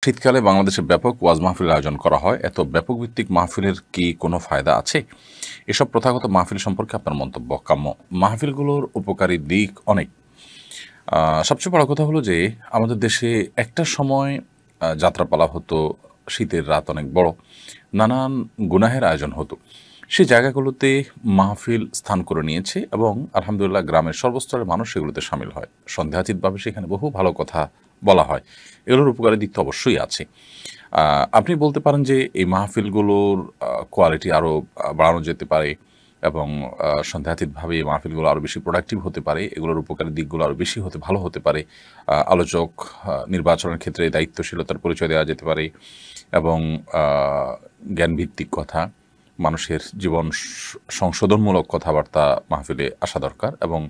শীতকালে বাংলাদেশে ব্যাপক ওয়াজ মাহফিলের আয়োজন করা হয়। এত ব্যাপক ভিত্তিক মাহফিলের কি কোনো ফায়দা আছে? এসব প্রথাগত মাহফিল সম্পর্কে আপনার মন্তব্য কাম্য। মাহফিলগুলোর উপকারী দিক অনেক। সবচেয়ে বড় কথা হলো যে আমাদের দেশে একটা সময় যাত্রাপালা হতো, শীতের রাত অনেক বড়, নানান গুনাহের আয়োজন হতো। সেই জায়গাগুলোতে মাহফিল স্থান করে নিয়েছে এবং আলহামদুলিল্লাহ গ্রামের সর্বস্তরের মানুষ সেগুলোতে শামিল হয়। সন্দেহাতীতভাবে সেখানে বহু ভালো কথা বলা হয়। এগুলোর উপকারী দিক তো অবশ্যই আছে। আপনি বলতে পারেন যে এই মাহফিলগুলোর কোয়ালিটি আরও বাড়ানো যেতে পারে এবং সন্দেহাতীতভাবে এই মাহফিলগুলো আরও বেশি প্রোডাক্টিভ হতে পারে। এগুলোর উপকারী দিকগুলো আরও বেশি ভালো হতে পারে। আলোচক নির্বাচনের ক্ষেত্রে দায়িত্বশীলতার পরিচয় দেওয়া যেতে পারে এবং আ জ্ঞানভিত্তিক কথা, মানুষের জীবন সংশোধনমূলক কথাবার্তা মাহফিলে আসা দরকার এবং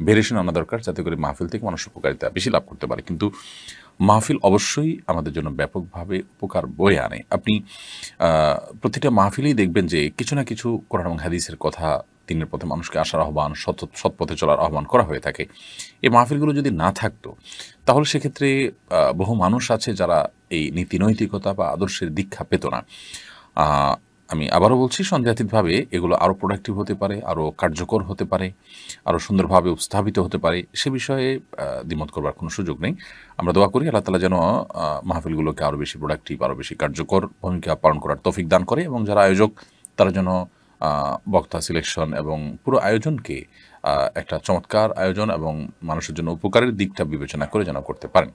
ভেরিয়েশন আনা দরকার, যাতে করে মাহফিল থেকে মানুষ উপকারিতা বেশি লাভ করতে পারে। কিন্তু মাহফিল অবশ্যই আমাদের জন্য ব্যাপকভাবে উপকার বয়ে আনে। আপনি প্রতিটা মাহফিলেই দেখবেন যে কিছু না কিছু কোরআন এবং হাদিসের কথা, দিনের পথে মানুষকে আসার আহ্বান, সৎ পথে চলার আহ্বান করা হয়ে থাকে। এই মাহফিলগুলো যদি না থাকতো, তাহলে সেক্ষেত্রে বহু মানুষ আছে যারা এই নীতি নৈতিকতা বা আদর্শের দীক্ষা পেত না। আ আমি আবারও বলছি, সন্দেহাতীতভাবে এগুলো আরও প্রোডাক্টিভ হতে পারে, আরও কার্যকর হতে পারে, আরও সুন্দরভাবে উপস্থাপিত হতে পারে। সে বিষয়ে দ্বিমত করবার কোনো সুযোগ নেই। আমরা দোয়া করি আল্লাহ তাআলা যেন মাহফিলগুলোকে আরও বেশি প্রোডাক্টিভ, আরও বেশি কার্যকর ভূমিকা পালন করার তৌফিক দান করে এবং যারা আয়োজক তারা যেন আ বক্তা সিলেকশন এবং পুরো আয়োজনকে একটা চমৎকার আয়োজন এবং মানুষের জন্য উপকারের দিকটা বিবেচনা করে যেন করতে পারেন।